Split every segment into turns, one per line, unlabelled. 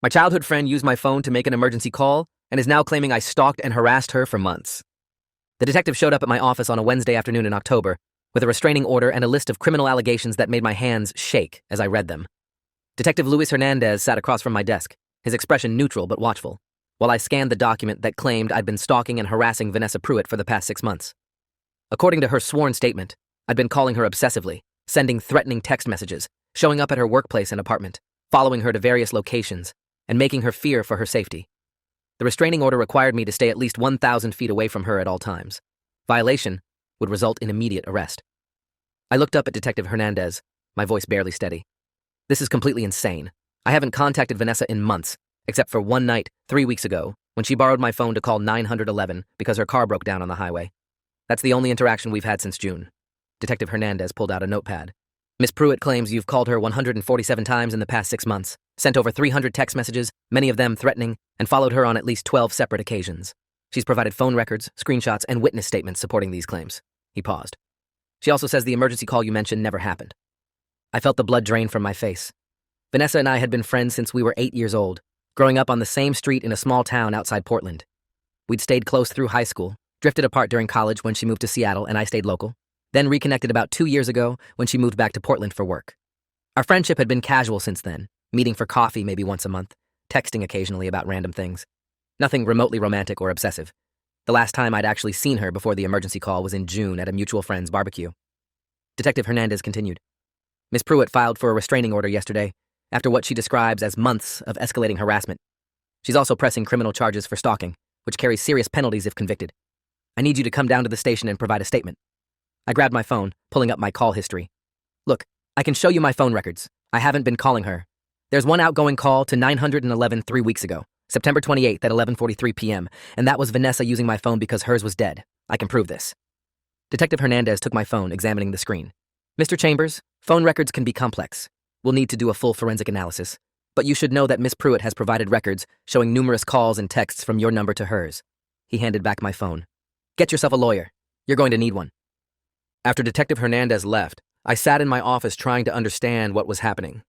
My childhood friend used my phone to make an emergency call and is now claiming I stalked and harassed her for months. The detective showed up at my office on a Wednesday afternoon in October with a restraining order and a list of criminal allegations that made my hands shake as I read them. Detective Luis Hernandez sat across from my desk, his expression neutral but watchful, while I scanned the document that claimed I'd been stalking and harassing Vanessa Pruitt for the past 6 months. According to her sworn statement, I'd been calling her obsessively, sending threatening text messages, showing up at her workplace and apartment, following her to various locations, and making her fear for her safety. The restraining order required me to stay at least 1,000 feet away from her at all times. Violation would result in immediate arrest. I looked up at Detective Hernandez, my voice barely steady. This is completely insane. I haven't contacted Vanessa in months, except for one night, 3 weeks ago, when she borrowed my phone to call 911 because her car broke down on the highway. That's the only interaction we've had since June. Detective Hernandez pulled out a notepad. Miss Pruitt claims you've called her 147 times in the past 6 months, sent over 300 text messages, many of them threatening, and followed her on at least 12 separate occasions. She's provided phone records, screenshots, and witness statements supporting these claims. He paused. She also says the emergency call you mentioned never happened. I felt the blood drain from my face. Vanessa and I had been friends since we were 8 years old, growing up on the same street in a small town outside Portland. We'd stayed close through high school, drifted apart during college when she moved to Seattle and I stayed local, then reconnected about 2 years ago when she moved back to Portland for work. Our friendship had been casual since then, meeting for coffee maybe once a month, texting occasionally about random things. Nothing remotely romantic or obsessive. The last time I'd actually seen her before the emergency call was in June at a mutual friend's barbecue. Detective Hernandez continued. Miss Pruitt filed for a restraining order yesterday, after what she describes as months of escalating harassment. She's also pressing criminal charges for stalking, which carries serious penalties if convicted. I need you to come down to the station and provide a statement. I grabbed my phone, pulling up my call history. Look, I can show you my phone records. I haven't been calling her. There's one outgoing call to 911 3 weeks ago, September 28th at 11:43 p.m., and that was Vanessa using my phone because hers was dead. I can prove this. Detective Hernandez took my phone, examining the screen. Mr. Chambers, phone records can be complex. We'll need to do a full forensic analysis, but you should know that Miss Pruitt has provided records showing numerous calls and texts from your number to hers. He handed back my phone. Get yourself a lawyer. You're going to need one. After Detective Hernandez left, I sat in my office trying to understand what was happening.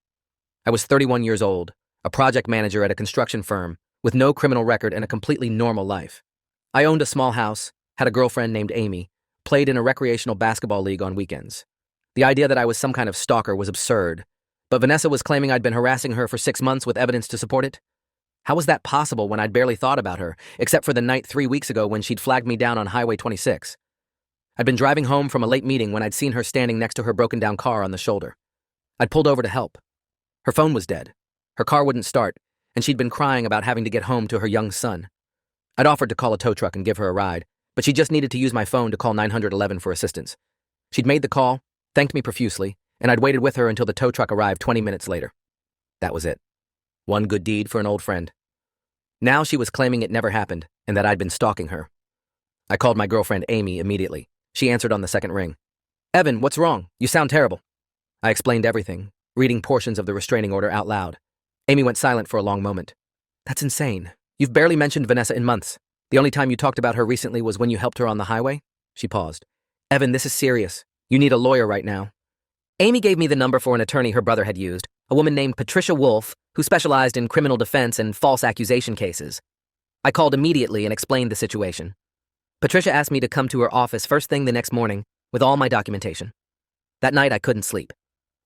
I was 31 years old, a project manager at a construction firm, with no criminal record and a completely normal life. I owned a small house, had a girlfriend named Amy, played in a recreational basketball league on weekends. The idea that I was some kind of stalker was absurd, but Vanessa was claiming I'd been harassing her for 6 months with evidence to support it. How was that possible when I'd barely thought about her, except for the night 3 weeks ago when she'd flagged me down on Highway 26? I'd been driving home from a late meeting when I'd seen her standing next to her broken-down car on the shoulder. I'd pulled over to help. Her phone was dead. Her car wouldn't start, and she'd been crying about having to get home to her young son. I'd offered to call a tow truck and give her a ride, but she just needed to use my phone to call 911 for assistance. She'd made the call, thanked me profusely, and I'd waited with her until the tow truck arrived 20 minutes later. That was it. One good deed for an old friend. Now she was claiming it never happened, and that I'd been stalking her. I called my girlfriend Amy immediately. She answered on the second ring. Evan, what's wrong? You sound terrible. I explained everything, reading portions of the restraining order out loud. Amy went silent for a long moment. That's insane. You've barely mentioned Vanessa in months. The only time you talked about her recently was when you helped her on the highway? She paused. Evan, this is serious. You need a lawyer right now. Amy gave me the number for an attorney her brother had used, a woman named Patricia Wolf, who specialized in criminal defense and false accusation cases. I called immediately and explained the situation. Patricia asked me to come to her office first thing the next morning with all my documentation. That night I couldn't sleep.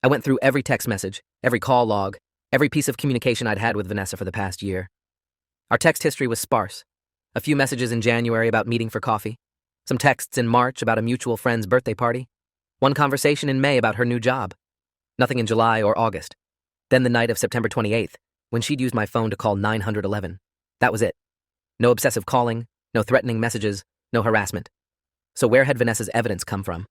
I went through every text message, every call log, every piece of communication I'd had with Vanessa for the past year. Our text history was sparse. A few messages in January about meeting for coffee, some texts in March about a mutual friend's birthday party, one conversation in May about her new job. Nothing in July or August. Then the night of September 28th, when she'd used my phone to call 911. That was it. No obsessive calling, no threatening messages, no harassment. So where had Vanessa's evidence come from?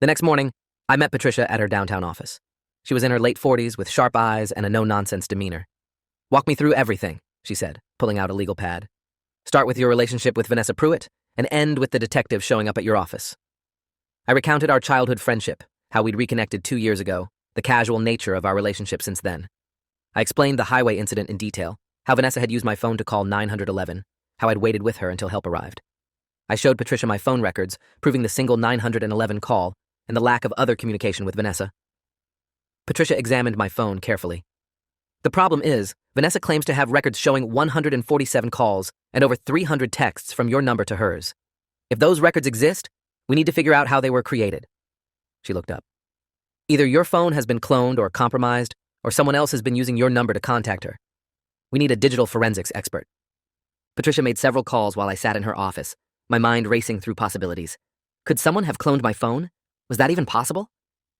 The next morning, I met Patricia at her downtown office. She was in her late 40s with sharp eyes and a no-nonsense demeanor. Walk me through everything, she said, pulling out a legal pad. Start with your relationship with Vanessa Pruitt and end with the detective showing up at your office. I recounted our childhood friendship, how we'd reconnected 2 years ago, the casual nature of our relationship since then. I explained the highway incident in detail, how Vanessa had used my phone to call 911, how I'd waited with her until help arrived. I showed Patricia my phone records, proving the single 911 call and the lack of other communication with Vanessa. Patricia examined my phone carefully. The problem is, Vanessa claims to have records showing 147 calls and over 300 texts from your number to hers. If those records exist, we need to figure out how they were created. She looked up. Either your phone has been cloned or compromised, or someone else has been using your number to contact her. We need a digital forensics expert. Patricia made several calls while I sat in her office, my mind racing through possibilities. Could someone have cloned my phone? Was that even possible?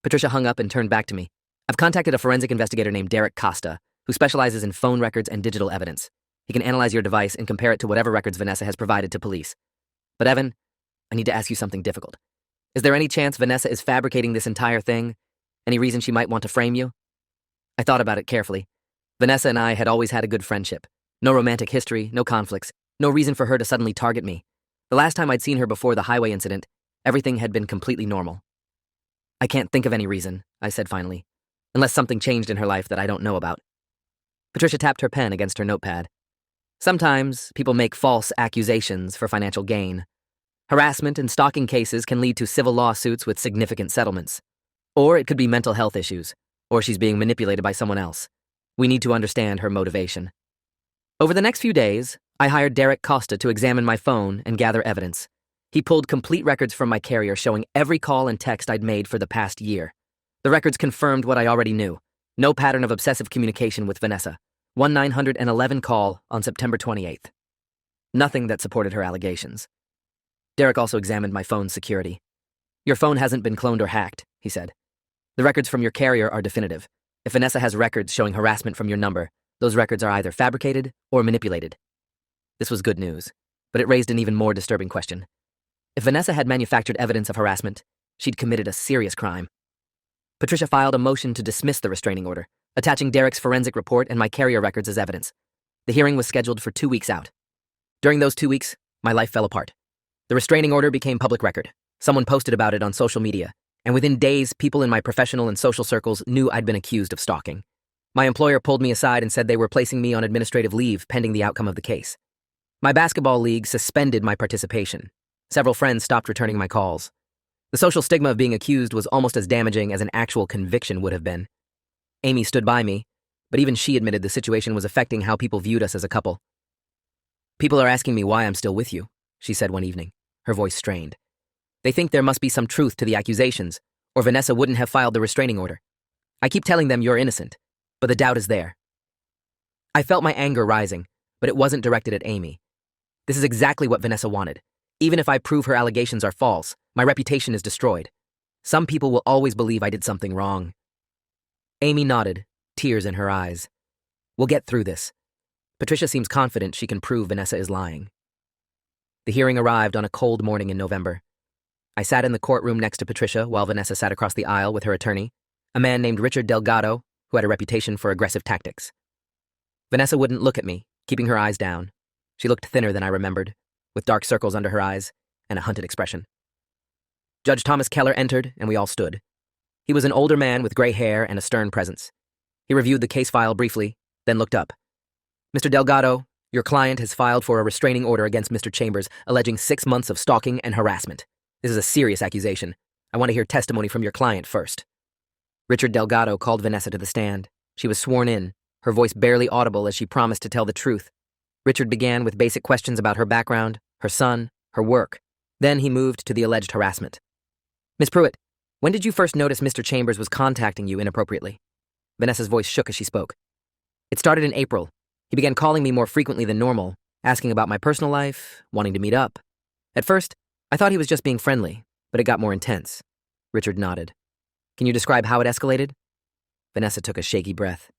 Patricia hung up and turned back to me. I've contacted a forensic investigator named Derek Costa, who specializes in phone records and digital evidence. He can analyze your device and compare it to whatever records Vanessa has provided to police. But Evan, I need to ask you something difficult. Is there any chance Vanessa is fabricating this entire thing? Any reason she might want to frame you? I thought about it carefully. Vanessa and I had always had a good friendship. No romantic history, no conflicts, no reason for her to suddenly target me. The last time I'd seen her before the highway incident, everything had been completely normal. I can't think of any reason, I said finally, unless something changed in her life that I don't know about. Patricia tapped her pen against her notepad. Sometimes people make false accusations for financial gain. Harassment and stalking cases can lead to civil lawsuits with significant settlements. Or it could be mental health issues, or she's being manipulated by someone else. We need to understand her motivation. Over the next few days, I hired Derek Costa to examine my phone and gather evidence. He pulled complete records from my carrier showing every call and text I'd made for the past year. The records confirmed what I already knew. No pattern of obsessive communication with Vanessa. 1911 call on September 28th. Nothing that supported her allegations. Derek also examined my phone's security. Your phone hasn't been cloned or hacked, he said. The records from your carrier are definitive. If Vanessa has records showing harassment from your number, those records are either fabricated or manipulated. This was good news, but it raised an even more disturbing question. If Vanessa had manufactured evidence of harassment, she'd committed a serious crime. Patricia filed a motion to dismiss the restraining order, attaching Derek's forensic report and my carrier records as evidence. The hearing was scheduled for 2 weeks out. During those 2 weeks, my life fell apart. The restraining order became public record. Someone posted about it on social media, and within days, people in my professional and social circles knew I'd been accused of stalking. My employer pulled me aside and said they were placing me on administrative leave pending the outcome of the case. My basketball league suspended my participation. Several friends stopped returning my calls. The social stigma of being accused was almost as damaging as an actual conviction would have been. Amy stood by me, but even she admitted the situation was affecting how people viewed us as a couple. People are asking me why I'm still with you, she said one evening, her voice strained. They think there must be some truth to the accusations, or Vanessa wouldn't have filed the restraining order. I keep telling them you're innocent, but the doubt is there. I felt my anger rising, but it wasn't directed at Amy. This is exactly what Vanessa wanted. Even if I prove her allegations are false, my reputation is destroyed. Some people will always believe I did something wrong. Amy nodded, tears in her eyes. We'll get through this. Patricia seems confident she can prove Vanessa is lying. The hearing arrived on a cold morning in November. I sat in the courtroom next to Patricia while Vanessa sat across the aisle with her attorney, a man named Richard Delgado, who had a reputation for aggressive tactics. Vanessa wouldn't look at me, keeping her eyes down. She looked thinner than I remembered, with dark circles under her eyes and a hunted expression. Judge Thomas Keller entered, and we all stood. He was an older man with gray hair and a stern presence. He reviewed the case file briefly, then looked up. Mr. Delgado, your client has filed for a restraining order against Mr. Chambers, alleging 6 months of stalking and harassment. This is a serious accusation. I want to hear testimony from your client first. Richard Delgado called Vanessa to the stand. She was sworn in, her voice barely audible as she promised to tell the truth. Richard began with basic questions about her background, her son, her work. Then he moved to the alleged harassment. Miss Pruitt, when did you first notice Mr. Chambers was contacting you inappropriately? Vanessa's voice shook as she spoke. It started in April. He began calling me more frequently than normal, asking about my personal life, wanting to meet up. At first, I thought he was just being friendly, but it got more intense. Richard nodded. Can you describe how it escalated? Vanessa took a shaky breath.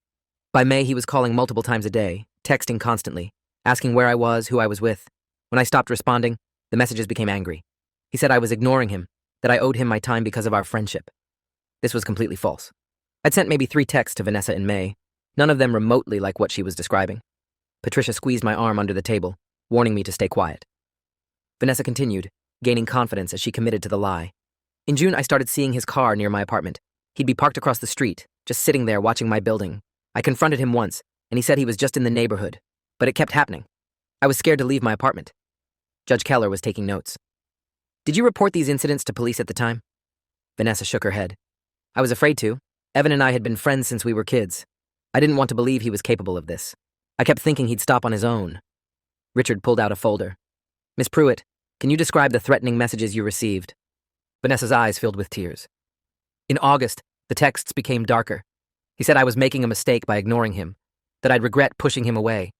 By May, he was calling multiple times a day, texting constantly, asking where I was, who I was with. When I stopped responding, the messages became angry. He said I was ignoring him, that I owed him my time because of our friendship. This was completely false. I'd sent maybe 3 texts to Vanessa in May, none of them remotely like what she was describing. Patricia squeezed my arm under the table, warning me to stay quiet. Vanessa continued, gaining confidence as she committed to the lie. In June, I started seeing his car near my apartment. He'd be parked across the street, just sitting there watching my building. I confronted him once, and he said he was just in the neighborhood, but it kept happening. I was scared to leave my apartment. Judge Keller was taking notes. Did you report these incidents to police at the time? Vanessa shook her head. I was afraid to. Evan and I had been friends since we were kids. I didn't want to believe he was capable of this. I kept thinking he'd stop on his own. Richard pulled out a folder. Miss Pruitt, can you describe the threatening messages you received? Vanessa's eyes filled with tears. In August, the texts became darker. He said I was making a mistake by ignoring him, that I'd regret pushing him away.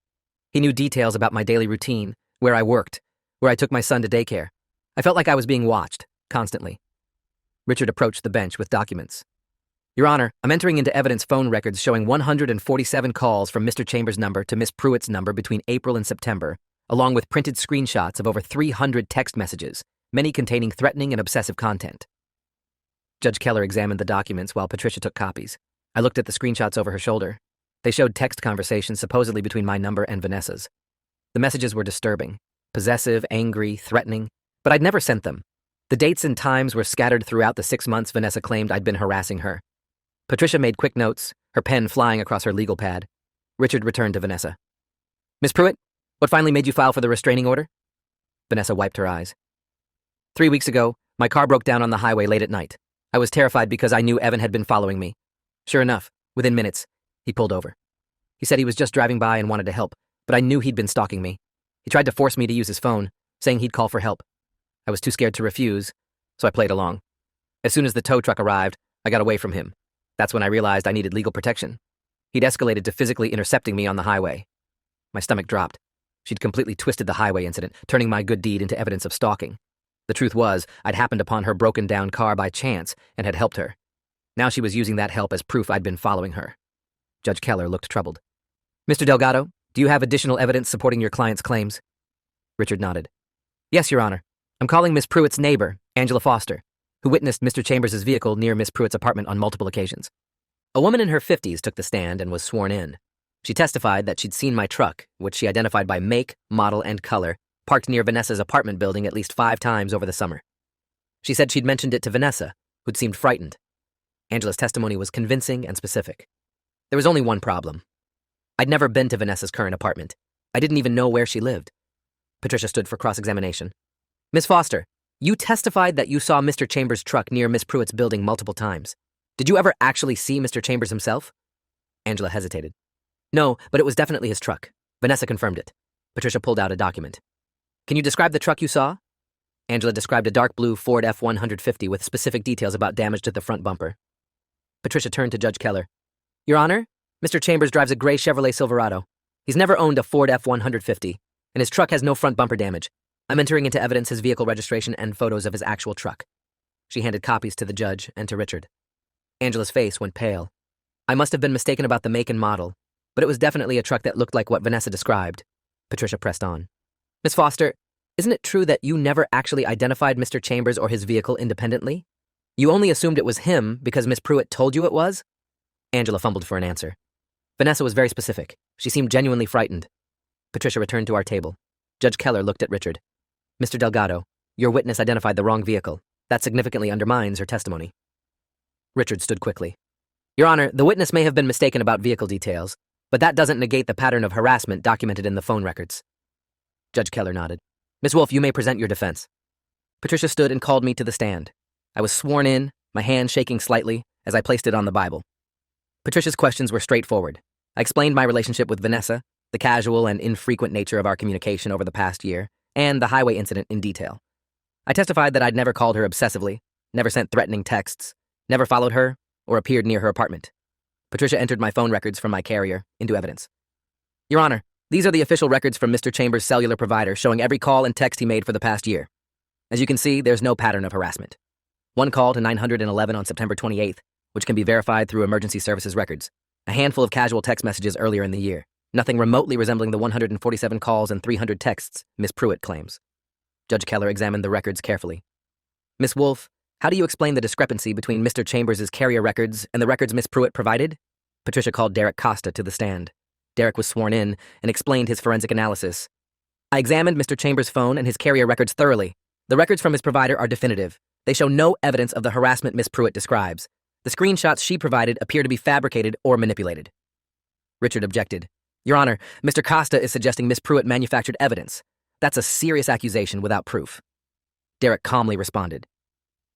He knew details about my daily routine, where I worked, where I took my son to daycare. I felt like I was being watched, constantly. Richard approached the bench with documents. Your Honor, I'm entering into evidence phone records showing 147 calls from Mr. Chambers' number to Miss Pruitt's number between April and September, along with printed screenshots of over 300 text messages, many containing threatening and obsessive content. Judge Keller examined the documents while Patricia took copies. I looked at the screenshots over her shoulder. They showed text conversations supposedly between my number and Vanessa's. The messages were disturbing, possessive, angry, threatening, but I'd never sent them. The dates and times were scattered throughout the 6 months Vanessa claimed I'd been harassing her. Patricia made quick notes, her pen flying across her legal pad. Richard returned to Vanessa. Miss Pruitt, what finally made you file for the restraining order? Vanessa wiped her eyes. 3 weeks ago, my car broke down on the highway late at night. I was terrified because I knew Evan had been following me. Sure enough, within minutes, he pulled over. He said he was just driving by and wanted to help, but I knew he'd been stalking me. He tried to force me to use his phone, saying he'd call for help. I was too scared to refuse, so I played along. As soon as the tow truck arrived, I got away from him. That's when I realized I needed legal protection. He'd escalated to physically intercepting me on the highway. My stomach dropped. She'd completely twisted the highway incident, turning my good deed into evidence of stalking. The truth was, I'd happened upon her broken-down car by chance and had helped her. Now she was using that help as proof I'd been following her. Judge Keller looked troubled. Mr. Delgado, do you have additional evidence supporting your client's claims? Richard nodded. Yes, Your Honor. I'm calling Miss Pruitt's neighbor, Angela Foster, who witnessed Mr. Chambers' vehicle near Miss Pruitt's apartment on multiple occasions. A woman in her 50s took the stand and was sworn in. She testified that she'd seen my truck, which she identified by make, model, and color, parked near Vanessa's apartment building at least 5 times over the summer. She said she'd mentioned it to Vanessa, who'd seemed frightened. Angela's testimony was convincing and specific. There was only one problem. I'd never been to Vanessa's current apartment. I didn't even know where she lived. Patricia stood for cross-examination. Miss Foster, you testified that you saw Mr. Chambers' truck near Miss Pruitt's building multiple times. Did you ever actually see Mr. Chambers himself? Angela hesitated. No, but it was definitely his truck. Vanessa confirmed it. Patricia pulled out a document. Can you describe the truck you saw? Angela described a dark blue Ford F-150 with specific details about damage to the front bumper. Patricia turned to Judge Keller. Your Honor, Mr. Chambers drives a gray Chevrolet Silverado. He's never owned a Ford F-150, and his truck has no front bumper damage. I'm entering into evidence his vehicle registration and photos of his actual truck. She handed copies to the judge and to Richard. Angela's face went pale. I must have been mistaken about the make and model, but it was definitely a truck that looked like what Vanessa described. Patricia pressed on. Miss Foster, isn't it true that you never actually identified Mr. Chambers or his vehicle independently? You only assumed it was him because Miss Pruitt told you it was? Angela fumbled for an answer. Vanessa was very specific. She seemed genuinely frightened. Patricia returned to our table. Judge Keller looked at Richard. Mr. Delgado, your witness identified the wrong vehicle. That significantly undermines her testimony. Richard stood quickly. Your Honor, the witness may have been mistaken about vehicle details, but that doesn't negate the pattern of harassment documented in the phone records. Judge Keller nodded. Miss Wolfe, you may present your defense. Patricia stood and called me to the stand. I was sworn in, my hand shaking slightly as I placed it on the Bible. Patricia's questions were straightforward. I explained my relationship with Vanessa, the casual and infrequent nature of our communication over the past year, and the highway incident in detail. I testified that I'd never called her obsessively, never sent threatening texts, never followed her, or appeared near her apartment. Patricia entered my phone records from my carrier into evidence. Your Honor, these are the official records from Mr. Chambers' cellular provider showing every call and text he made for the past year. As you can see, there's no pattern of harassment. One call to 911 on September 28th, which can be verified through emergency services records. A handful of casual text messages earlier in the year. Nothing remotely resembling the 147 calls and 300 texts Miss Pruitt claims. Judge Keller examined the records carefully. Miss Wolfe, how do you explain the discrepancy between Mr. Chambers' carrier records and the records Miss Pruitt provided? Patricia called Derek Costa to the stand. Derek was sworn in and explained his forensic analysis. I examined Mr. Chambers' phone and his carrier records thoroughly. The records from his provider are definitive. They show no evidence of the harassment Miss Pruitt describes. The screenshots she provided appear to be fabricated or manipulated. Richard objected. Your Honor, Mr. Costa is suggesting Miss Pruitt manufactured evidence. That's a serious accusation without proof. Derek calmly responded.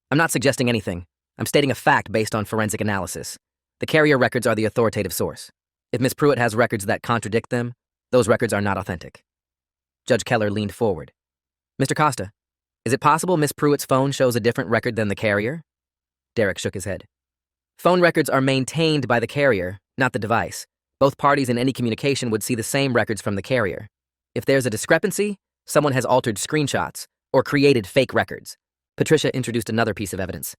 I'm not suggesting anything. I'm stating a fact based on forensic analysis. The carrier records are the authoritative source. If Miss Pruitt has records that contradict them, those records are not authentic. Judge Keller leaned forward. Mr. Costa, is it possible Miss Pruitt's phone shows a different record than the carrier? Derek shook his head. Phone records are maintained by the carrier, not the device. Both parties in any communication would see the same records from the carrier. If there's a discrepancy, someone has altered screenshots or created fake records. Patricia introduced another piece of evidence.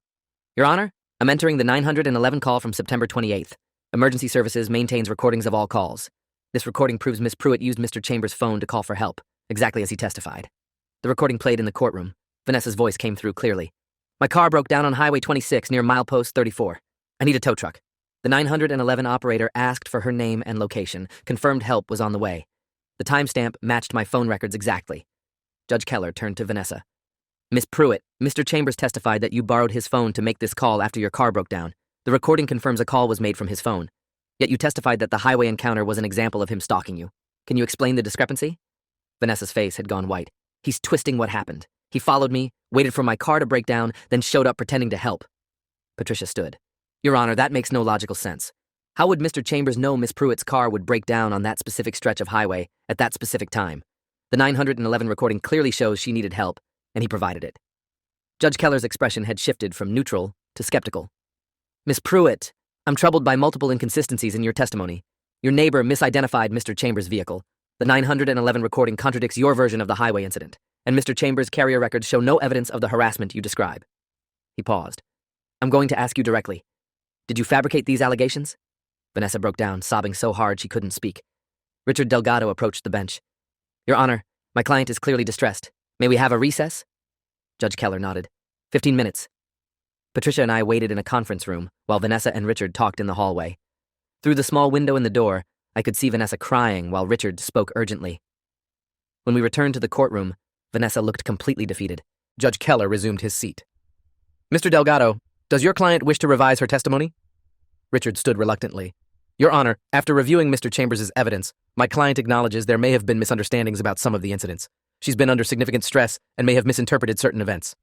Your Honor, I'm entering the 911 call from September 28th. Emergency Services maintains recordings of all calls. This recording proves Miss Pruitt used Mr. Chambers' phone to call for help, exactly as he testified. The recording played in the courtroom. Vanessa's voice came through clearly. My car broke down on Highway 26 near milepost 34. I need a tow truck. The 911 operator asked for her name and location, confirmed help was on the way. The timestamp matched my phone records exactly. Judge Keller turned to Vanessa. Miss Pruitt, Mr. Chambers testified that you borrowed his phone to make this call after your car broke down. The recording confirms a call was made from his phone. Yet you testified that the highway encounter was an example of him stalking you. Can you explain the discrepancy? Vanessa's face had gone white. He's twisting what happened. He followed me, waited for my car to break down, then showed up pretending to help. Patricia stood. Your Honor, that makes no logical sense. How would Mr. Chambers know Miss Pruitt's car would break down on that specific stretch of highway at that specific time? The 911 recording clearly shows she needed help, and he provided it. Judge Keller's expression had shifted from neutral to skeptical. Miss Pruitt, I'm troubled by multiple inconsistencies in your testimony. Your neighbor misidentified Mr. Chambers' vehicle. The 911 recording contradicts your version of the highway incident, and Mr. Chambers' carrier records show no evidence of the harassment you describe. He paused. I'm going to ask you directly. Did you fabricate these allegations? Vanessa broke down, sobbing so hard she couldn't speak. Richard Delgado approached the bench. Your Honor, my client is clearly distressed. May we have a recess? Judge Keller nodded. 15 minutes. Patricia and I waited in a conference room while Vanessa and Richard talked in the hallway. Through the small window in the door, I could see Vanessa crying while Richard spoke urgently. When we returned to the courtroom, Vanessa looked completely defeated. Judge Keller resumed his seat. Mr. Delgado, does your client wish to revise her testimony? Richard stood reluctantly. Your Honor, after reviewing Mr. Chambers' evidence, my client acknowledges there may have been misunderstandings about some of the incidents. She's been under significant stress and may have misinterpreted certain events.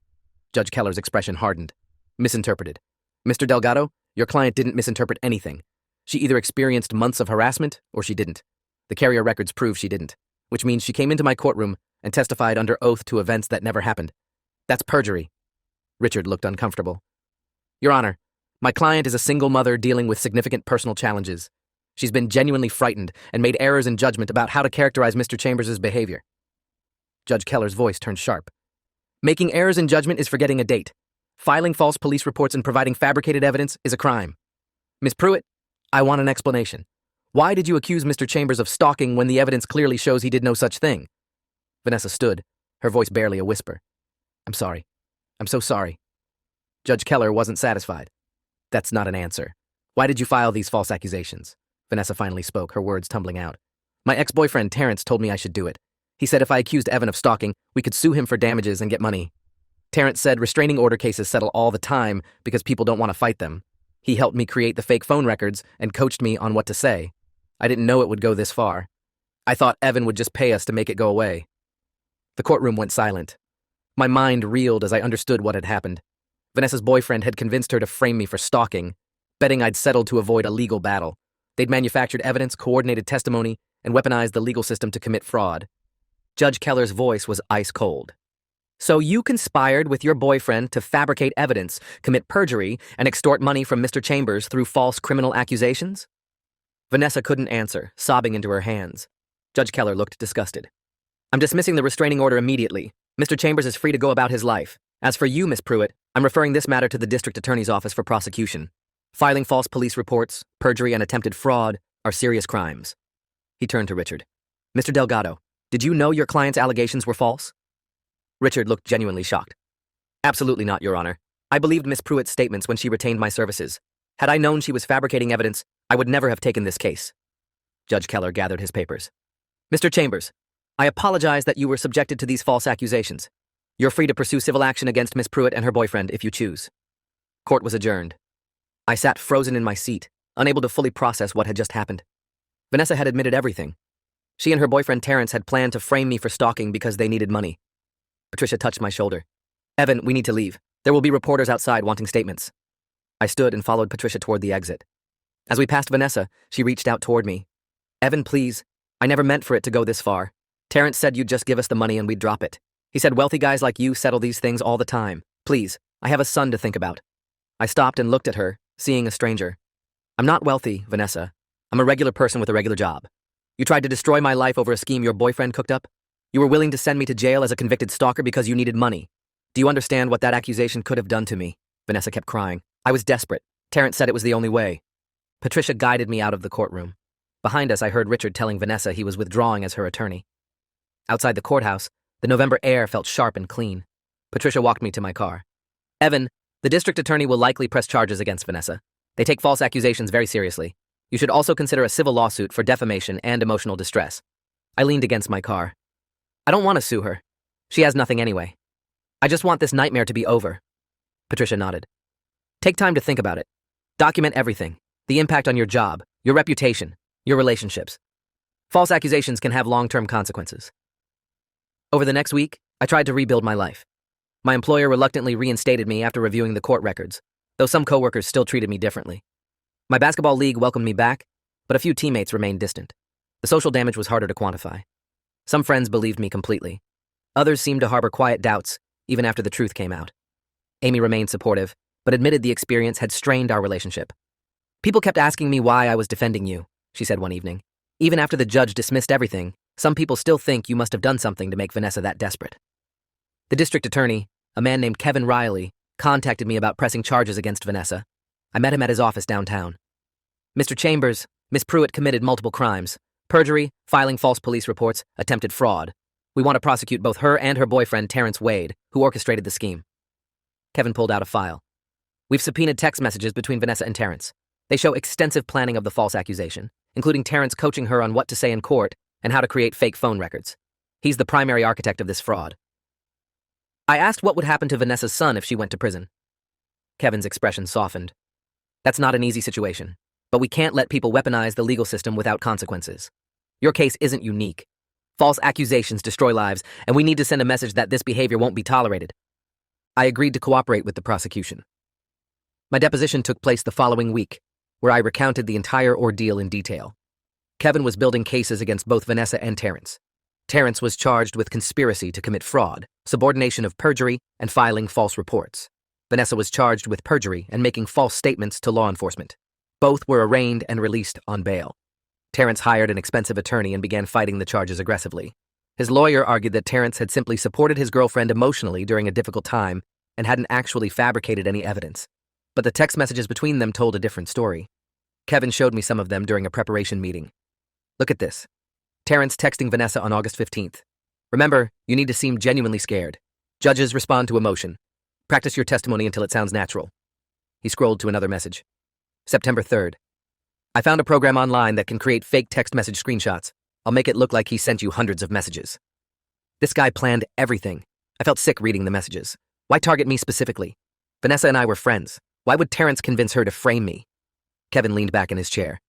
Judge Keller's expression hardened. Misinterpreted. Mr. Delgado, your client didn't misinterpret anything. She either experienced months of harassment or she didn't. The carrier records prove she didn't, which means she came into my courtroom and testified under oath to events that never happened. That's perjury. Richard looked uncomfortable. Your Honor, my client is a single mother dealing with significant personal challenges. She's been genuinely frightened and made errors in judgment about how to characterize Mr. Chambers' behavior. Judge Keller's voice turned sharp. Making errors in judgment is forgetting a date. Filing false police reports and providing fabricated evidence is a crime. Miss Pruitt, I want an explanation. Why did you accuse Mr. Chambers of stalking when the evidence clearly shows he did no such thing? Vanessa stood, her voice barely a whisper. I'm sorry. I'm so sorry. Judge Keller wasn't satisfied. That's not an answer. Why did you file these false accusations? Vanessa finally spoke, her words tumbling out. My ex-boyfriend Terrence told me I should do it. He said if I accused Evan of stalking, we could sue him for damages and get money. Terrence said restraining order cases settle all the time because people don't want to fight them. He helped me create the fake phone records and coached me on what to say. I didn't know it would go this far. I thought Evan would just pay us to make it go away. The courtroom went silent. My mind reeled as I understood what had happened. Vanessa's boyfriend had convinced her to frame me for stalking, betting I'd settled to avoid a legal battle. They'd manufactured evidence, coordinated testimony, and weaponized the legal system to commit fraud. Judge Keller's voice was ice cold. So you conspired with your boyfriend to fabricate evidence, commit perjury, and extort money from Mr. Chambers through false criminal accusations? Vanessa couldn't answer, sobbing into her hands. Judge Keller looked disgusted. I'm dismissing the restraining order immediately. Mr. Chambers is free to go about his life. As for you, Miss Pruitt, I'm referring this matter to the district attorney's office for prosecution. Filing false police reports, perjury, and attempted fraud are serious crimes. He turned to Richard. Mr. Delgado, did you know your client's allegations were false? Richard looked genuinely shocked. Absolutely not, Your Honor. I believed Miss Pruitt's statements when she retained my services. Had I known she was fabricating evidence, I would never have taken this case. Judge Keller gathered his papers. Mr. Chambers, I apologize that you were subjected to these false accusations. You're free to pursue civil action against Miss Pruitt and her boyfriend if you choose. Court was adjourned. I sat frozen in my seat, unable to fully process what had just happened. Vanessa had admitted everything. She and her boyfriend Terrence had planned to frame me for stalking because they needed money. Patricia touched my shoulder. Evan, we need to leave. There will be reporters outside wanting statements. I stood and followed Patricia toward the exit. As we passed Vanessa, she reached out toward me. "Evan, please. I never meant for it to go this far. Terrence said you'd just give us the money and we'd drop it. He said wealthy guys like you settle these things all the time. Please, I have a son to think about." I stopped and looked at her, seeing a stranger. "I'm not wealthy, Vanessa. I'm a regular person with a regular job. You tried to destroy my life over a scheme your boyfriend cooked up? You were willing to send me to jail as a convicted stalker because you needed money. Do you understand what that accusation could have done to me?" Vanessa kept crying. "I was desperate. Terrence said it was the only way." Patricia guided me out of the courtroom. Behind us, I heard Richard telling Vanessa he was withdrawing as her attorney. Outside the courthouse, the November air felt sharp and clean. Patricia walked me to my car. "Evan, the district attorney will likely press charges against Vanessa. They take false accusations very seriously. You should also consider a civil lawsuit for defamation and emotional distress." I leaned against my car. "I don't want to sue her. She has nothing anyway. I just want this nightmare to be over." Patricia nodded. "Take time to think about it. Document everything. The impact on your job, your reputation, your relationships. False accusations can have long-term consequences." Over the next week, I tried to rebuild my life. My employer reluctantly reinstated me after reviewing the court records, though some coworkers still treated me differently. My basketball league welcomed me back, but a few teammates remained distant. The social damage was harder to quantify. Some friends believed me completely. Others seemed to harbor quiet doubts, even after the truth came out. Amy remained supportive, but admitted the experience had strained our relationship. "People kept asking me why I was defending you," she said one evening. "Even after the judge dismissed everything, some people still think you must have done something to make Vanessa that desperate." The district attorney, a man named Kevin Riley, contacted me about pressing charges against Vanessa. I met him at his office downtown. "Mr. Chambers, Miss Pruitt committed multiple crimes: perjury, filing false police reports, attempted fraud. We want to prosecute both her and her boyfriend, Terrence Wade, who orchestrated the scheme." Kevin pulled out a file. "We've subpoenaed text messages between Vanessa and Terrence. They show extensive planning of the false accusation, including Terrence coaching her on what to say in court and how to create fake phone records. He's the primary architect of this fraud." I asked what would happen to Vanessa's son if she went to prison. Kevin's expression softened. "That's not an easy situation, but we can't let people weaponize the legal system without consequences. Your case isn't unique. False accusations destroy lives, and we need to send a message that this behavior won't be tolerated." I agreed to cooperate with the prosecution. My deposition took place the following week, where I recounted the entire ordeal in detail. Kevin was building cases against both Vanessa and Terrence. Terrence was charged with conspiracy to commit fraud, subordination of perjury, and filing false reports. Vanessa was charged with perjury and making false statements to law enforcement. Both were arraigned and released on bail. Terrence hired an expensive attorney and began fighting the charges aggressively. His lawyer argued that Terrence had simply supported his girlfriend emotionally during a difficult time and hadn't actually fabricated any evidence. But the text messages between them told a different story. Kevin showed me some of them during a preparation meeting. "Look at this. Terrence texting Vanessa on August 15th. Remember, you need to seem genuinely scared. Judges respond to emotion. Practice your testimony until it sounds natural." He scrolled to another message. September 3rd. "I found a program online that can create fake text message screenshots. I'll make it look like he sent you hundreds of messages." This guy planned everything. I felt sick reading the messages. Why target me specifically? Vanessa and I were friends. Why would Terrence convince her to frame me? Kevin leaned back in his chair.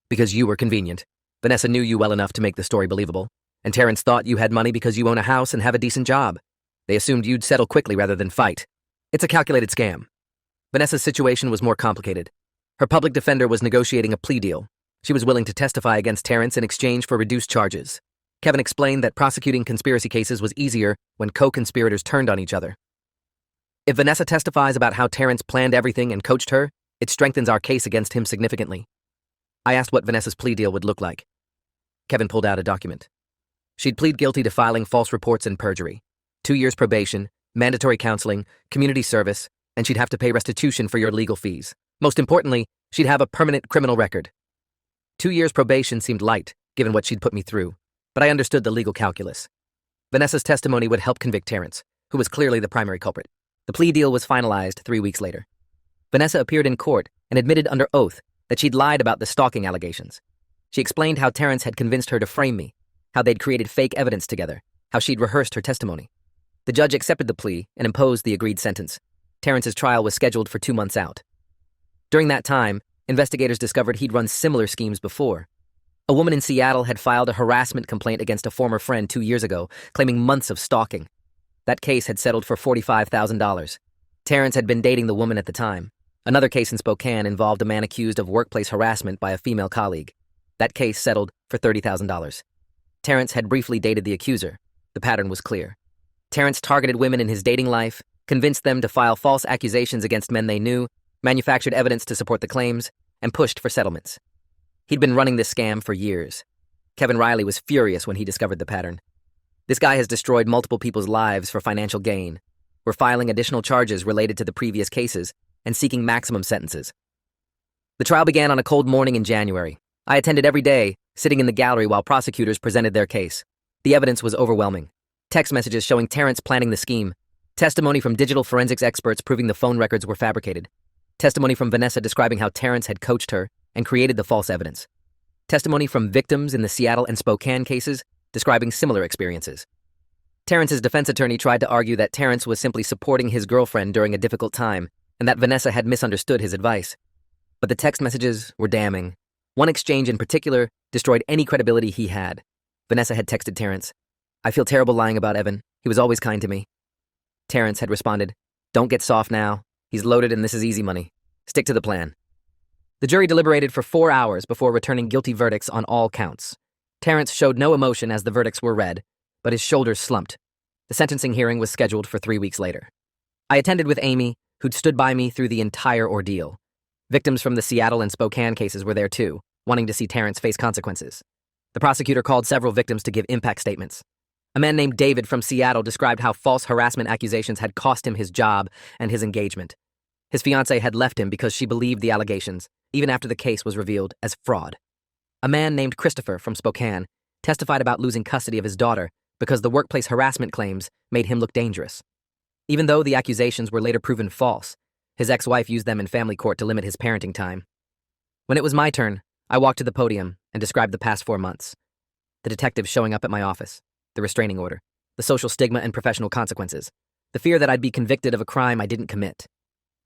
"Because you were convenient. Vanessa knew you well enough to make the story believable. And Terrence thought you had money because you own a house and have a decent job. They assumed you'd settle quickly rather than fight. It's a calculated scam." Vanessa's situation was more complicated. Her public defender was negotiating a plea deal. She was willing to testify against Terrence in exchange for reduced charges. Kevin explained that prosecuting conspiracy cases was easier when co-conspirators turned on each other. "If Vanessa testifies about how Terrence planned everything and coached her, it strengthens our case against him significantly." I asked what Vanessa's plea deal would look like. Kevin pulled out a document. She'd plead guilty to filing false reports and perjury, 2 years probation, mandatory counseling, community service, and she'd have to pay restitution for your legal fees. Most importantly, she'd have a permanent criminal record. 2 years probation seemed light, given what she'd put me through, but I understood the legal calculus. Vanessa's testimony would help convict Terrence, who was clearly the primary culprit. The plea deal was finalized 3 weeks later. Vanessa appeared in court and admitted under oath that she'd lied about the stalking allegations. She explained how Terrence had convinced her to frame me, how they'd created fake evidence together, how she'd rehearsed her testimony. The judge accepted the plea and imposed the agreed sentence. Terrence's trial was scheduled for 2 months out. During that time, investigators discovered he'd run similar schemes before. A woman in Seattle had filed a harassment complaint against a former friend 2 years ago, claiming months of stalking. That case had settled for $45,000. Terrence had been dating the woman at the time. Another case in Spokane involved a man accused of workplace harassment by a female colleague. That case settled for $30,000. Terrence had briefly dated the accuser. The pattern was clear. Terrence targeted women in his dating life, convinced them to file false accusations against men they knew, manufactured evidence to support the claims, and pushed for settlements. He'd been running this scam for years. Kevin Riley was furious when he discovered the pattern. This guy has destroyed multiple people's lives for financial gain. We're filing additional charges related to the previous cases and seeking maximum sentences. The trial began on a cold morning in January. I attended every day, sitting in the gallery while prosecutors presented their case. The evidence was overwhelming. Text messages showing Terrence planning the scheme. Testimony from digital forensics experts proving the phone records were fabricated. Testimony from Vanessa describing how Terrence had coached her and created the false evidence. Testimony from victims in the Seattle and Spokane cases describing similar experiences. Terrence's defense attorney tried to argue that Terrence was simply supporting his girlfriend during a difficult time and that Vanessa had misunderstood his advice. But the text messages were damning. One exchange in particular destroyed any credibility he had. Vanessa had texted Terrence, "I feel terrible lying about Evan. He was always kind to me." Terrence had responded, "Don't get soft now. He's loaded and this is easy money. Stick to the plan." The jury deliberated for 4 hours before returning guilty verdicts on all counts. Terrence showed no emotion as the verdicts were read, but his shoulders slumped. The sentencing hearing was scheduled for 3 weeks later. I attended with Amy, who'd stood by me through the entire ordeal. Victims from the Seattle and Spokane cases were there too, wanting to see Terrence face consequences. The prosecutor called several victims to give impact statements. A man named David from Seattle described how false harassment accusations had cost him his job and his engagement. His fiancée had left him because she believed the allegations, even after the case was revealed as fraud. A man named Christopher from Spokane testified about losing custody of his daughter because the workplace harassment claims made him look dangerous. Even though the accusations were later proven false, his ex-wife used them in family court to limit his parenting time. When it was my turn, I walked to the podium and described the past 4 months. The detectives showing up at my office, the restraining order, the social stigma and professional consequences, the fear that I'd be convicted of a crime I didn't commit.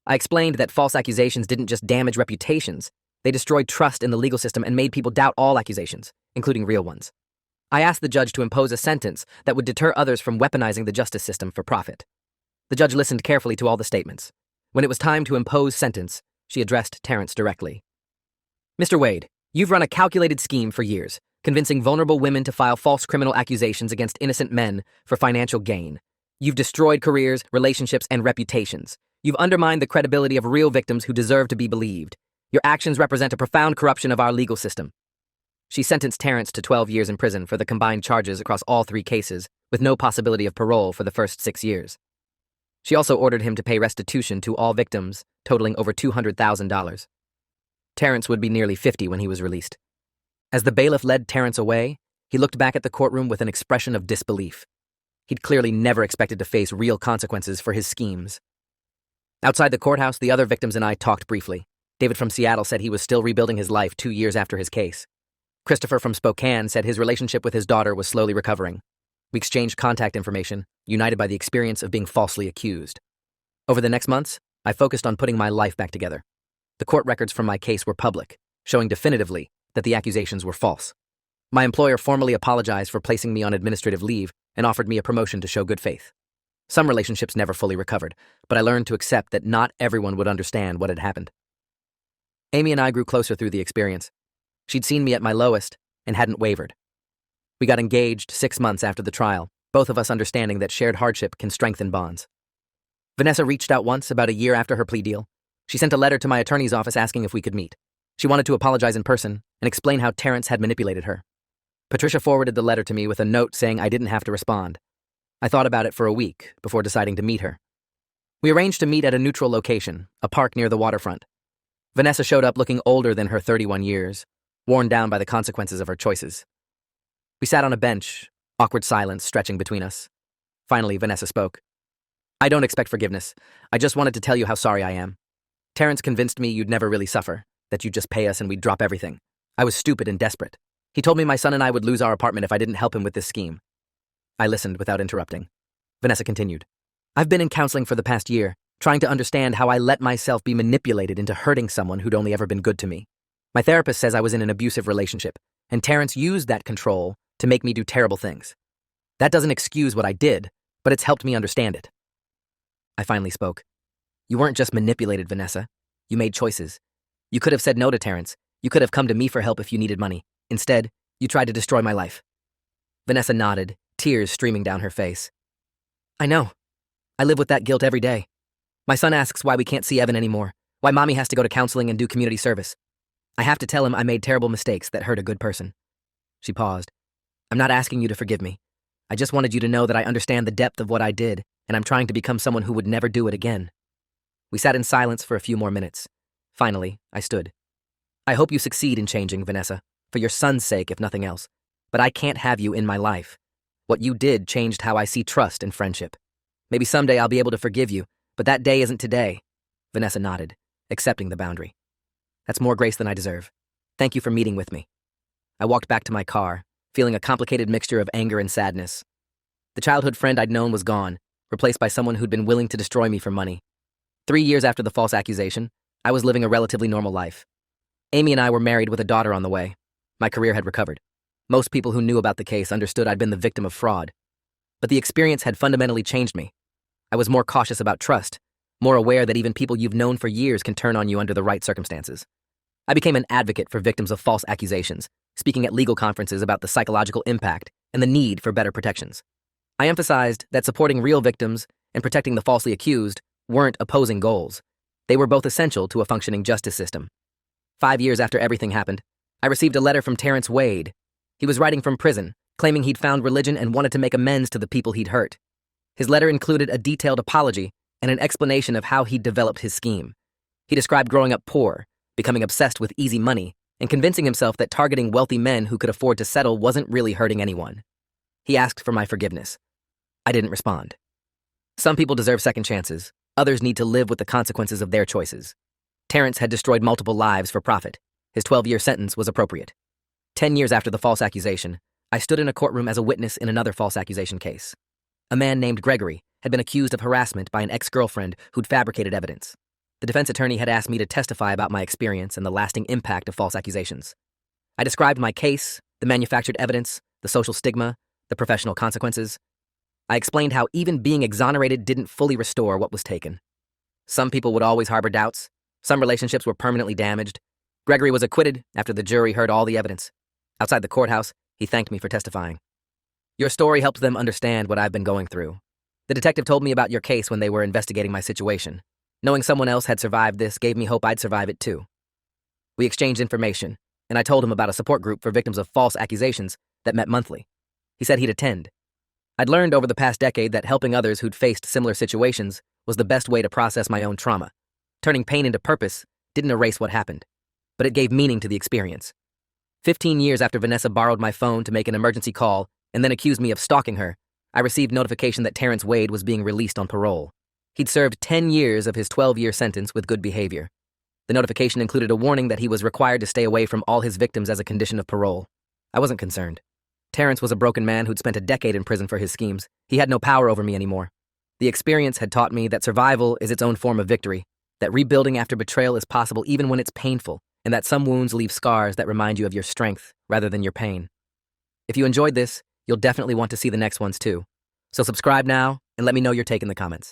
I explained that false accusations didn't just damage reputations, they destroyed trust in the legal system and made people doubt all accusations, including real ones. I asked the judge to impose a sentence that would deter others from weaponizing the justice system for profit. The judge listened carefully to all the statements. When it was time to impose sentence, she addressed Terrence directly. "Mr. Wade, you've run a calculated scheme for years, convincing vulnerable women to file false criminal accusations against innocent men for financial gain. You've destroyed careers, relationships, and reputations. You've undermined the credibility of real victims who deserve to be believed. Your actions represent a profound corruption of our legal system." She sentenced Terrence to 12 years in prison for the combined charges across all 3 cases, with no possibility of parole for the first 6 years. She also ordered him to pay restitution to all victims, totaling over $200,000. Terrence would be nearly 50 when he was released. As the bailiff led Terrence away, he looked back at the courtroom with an expression of disbelief. He'd clearly never expected to face real consequences for his schemes. Outside the courthouse, the other victims and I talked briefly. David from Seattle said he was still rebuilding his life 2 years after his case. Christopher from Spokane said his relationship with his daughter was slowly recovering. We exchanged contact information, united by the experience of being falsely accused. Over the next months, I focused on putting my life back together. The court records from my case were public, showing definitively that the accusations were false. My employer formally apologized for placing me on administrative leave and offered me a promotion to show good faith. Some relationships never fully recovered, but I learned to accept that not everyone would understand what had happened. Amy and I grew closer through the experience. She'd seen me at my lowest and hadn't wavered. We got engaged 6 months after the trial, both of us understanding that shared hardship can strengthen bonds. Vanessa reached out once about a year after her plea deal. She sent a letter to my attorney's office asking if we could meet. She wanted to apologize in person and explain how Terrence had manipulated her. Patricia forwarded the letter to me with a note saying I didn't have to respond. I thought about it for a week before deciding to meet her. We arranged to meet at a neutral location, a park near the waterfront. Vanessa showed up looking older than her 31 years, worn down by the consequences of her choices. We sat on a bench, awkward silence stretching between us. Finally, Vanessa spoke. "I don't expect forgiveness. I just wanted to tell you how sorry I am. Terrence convinced me you'd never really suffer, that you'd just pay us and we'd drop everything. I was stupid and desperate. He told me my son and I would lose our apartment if I didn't help him with this scheme." I listened without interrupting. Vanessa continued. "I've been in counseling for the past year, trying to understand how I let myself be manipulated into hurting someone who'd only ever been good to me. My therapist says I was in an abusive relationship, and Terrence used that control to make me do terrible things. That doesn't excuse what I did, but it's helped me understand it." I finally spoke. "You weren't just manipulated, Vanessa. You made choices. You could have said no to Terrence. You could have come to me for help if you needed money. Instead, you tried to destroy my life. Vanessa nodded, tears streaming down her face. I know. I live with that guilt every day. My son asks why we can't see Evan anymore, why mommy has to go to counseling and do community service. I have to tell him I made terrible mistakes that hurt a good person. She paused. I'm not asking you to forgive me. I just wanted you to know that I understand the depth of what I did, and I'm trying to become someone who would never do it again. We sat in silence for a few more minutes. Finally, I stood. I hope you succeed in changing, Vanessa, for your son's sake, if nothing else. But I can't have you in my life. What you did changed how I see trust and friendship. Maybe someday I'll be able to forgive you, but that day isn't today. Vanessa nodded, accepting the boundary. That's more grace than I deserve. Thank you for meeting with me. I walked back to my car, feeling a complicated mixture of anger and sadness. The childhood friend I'd known was gone, replaced by someone who'd been willing to destroy me for money. 3 years after the false accusation, I was living a relatively normal life. Amy and I were married with a daughter on the way. My career had recovered. Most people who knew about the case understood I'd been the victim of fraud. But the experience had fundamentally changed me. I was more cautious about trust, more aware that even people you've known for years can turn on you under the right circumstances. I became an advocate for victims of false accusations, speaking at legal conferences about the psychological impact and the need for better protections. I emphasized that supporting real victims and protecting the falsely accused weren't opposing goals. They were both essential to a functioning justice system. 5 years after everything happened, I received a letter from Terrence Wade. He was writing from prison, claiming he'd found religion and wanted to make amends to the people he'd hurt. His letter included a detailed apology and an explanation of how he'd developed his scheme. He described growing up poor, becoming obsessed with easy money, and convincing himself that targeting wealthy men who could afford to settle wasn't really hurting anyone. He asked for my forgiveness. I didn't respond. Some people deserve second chances. Others need to live with the consequences of their choices. Terrence had destroyed multiple lives for profit. His 12-year sentence was appropriate. 10 years after the false accusation, I stood in a courtroom as a witness in another false accusation case. A man named Gregory had been accused of harassment by an ex-girlfriend who'd fabricated evidence. The defense attorney had asked me to testify about my experience and the lasting impact of false accusations. I described my case, the manufactured evidence, the social stigma, the professional consequences. I explained how even being exonerated didn't fully restore what was taken. Some people would always harbor doubts. Some relationships were permanently damaged. Gregory was acquitted after the jury heard all the evidence. Outside the courthouse, he thanked me for testifying. Your story helped them understand what I've been going through. The detective told me about your case when they were investigating my situation. Knowing someone else had survived this gave me hope I'd survive it too. We exchanged information, and I told him about a support group for victims of false accusations that met monthly. He said he'd attend. I'd learned over the past decade that helping others who'd faced similar situations was the best way to process my own trauma. Turning pain into purpose didn't erase what happened, but it gave meaning to the experience. 15 years after Vanessa borrowed my phone to make an emergency call and then accused me of stalking her, I received notification that Terrence Wade was being released on parole. He'd served 10 years of his 12-year sentence with good behavior. The notification included a warning that he was required to stay away from all his victims as a condition of parole. I wasn't concerned. Terrence was a broken man who'd spent a decade in prison for his schemes. He had no power over me anymore. The experience had taught me that survival is its own form of victory, that rebuilding after betrayal is possible even when it's painful, and that some wounds leave scars that remind you of your strength rather than your pain. If you enjoyed this, you'll definitely want to see the next ones too. So subscribe now and let me know your take in the comments.